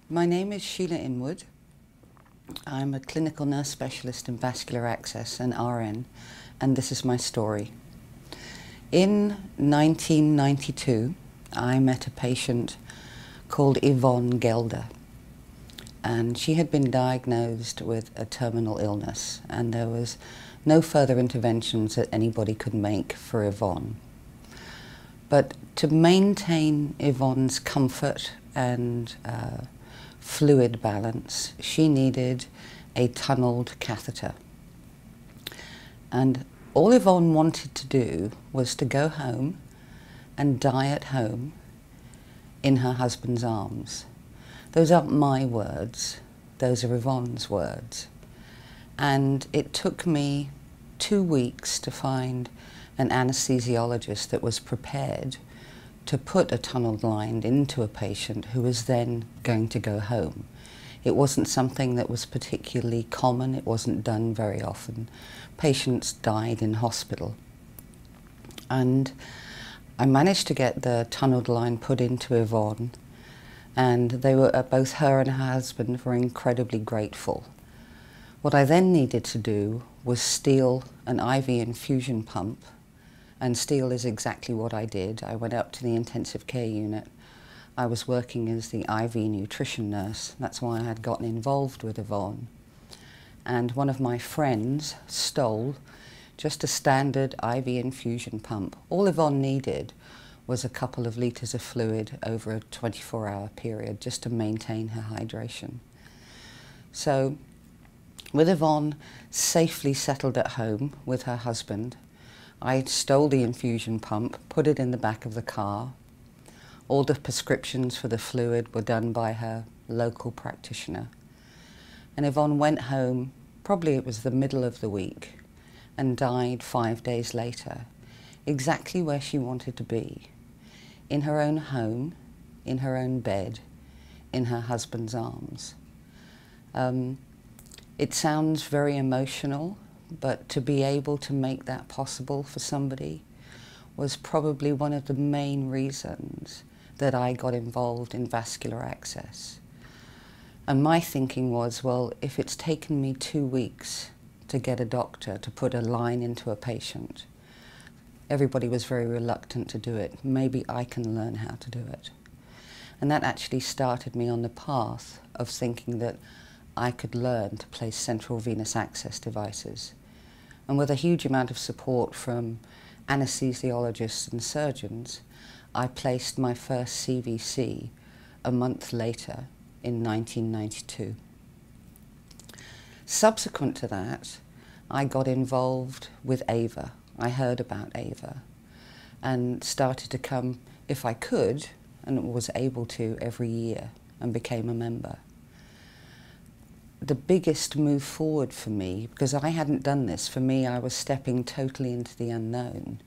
My name is Shella Inwood. I'm a clinical nurse specialist in vascular access and RN, and this is my story. In 1992, I met a patient called Yvonne Gelder, and she had been diagnosed with a terminal illness, and there was no further interventions that anybody could make for Yvonne. But to maintain Yvonne's comfort and fluid balance, she needed a tunneled catheter. And all Yvonne wanted to do was to go home and die at home in her husband's arms. Those aren't my words, those are Yvonne's words. And it took me 2 weeks to find an anesthesiologist that was prepared to put a tunneled line into a patient who was then going to go home. It wasn't something that was particularly common, it wasn't done very often. Patients died in hospital. And I managed to get the tunneled line put into Yvonne, and they were, both her and her husband were incredibly grateful. What I then needed to do was steal an IV infusion pump, and steal is exactly what I did. I went up to the intensive care unit. I was working as the IV nutrition nurse. That's why I had gotten involved with Yvonne. And one of my friends stole just a standard IV infusion pump. All Yvonne needed was a couple of litres of fluid over a 24-hour period just to maintain her hydration. So, with Yvonne safely settled at home with her husband, I stole the infusion pump, put it in the back of the car. All the prescriptions for the fluid were done by her local practitioner. And Yvonne went home, probably it was the middle of the week, and died 5 days later, exactly where she wanted to be, in her own home, in her own bed, in her husband's arms. It sounds very emotional, but to be able to make that possible for somebody was probably one of the main reasons that I got involved in vascular access. And my thinking was, well, if it's taken me 2 weeks to get a doctor to put a line into a patient, everybody was very reluctant to do it. Maybe I can learn how to do it. And that actually started me on the path of thinking that I could learn to place central venous access devices. And with a huge amount of support from anesthesiologists and surgeons, I placed my first CVC a month later in 1992. Subsequent to that, I got involved with AVA. I heard about AVA and started to come, if I could, and was able to every year, and became a member. The biggest move forward for me, because I hadn't done this, for me I was stepping totally into the unknown,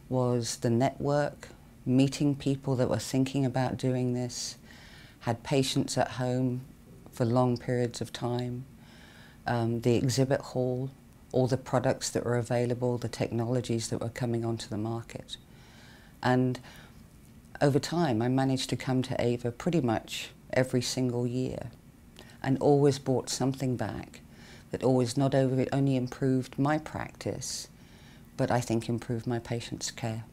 was the network, meeting people that were thinking about doing this, had patients at home for long periods of time, the exhibit hall, all the products that were available, the technologies that were coming onto the market. And over time I managed to come to AVA pretty much every single year, and always brought something back that always not only improved my practice, but I think improved my patients' care.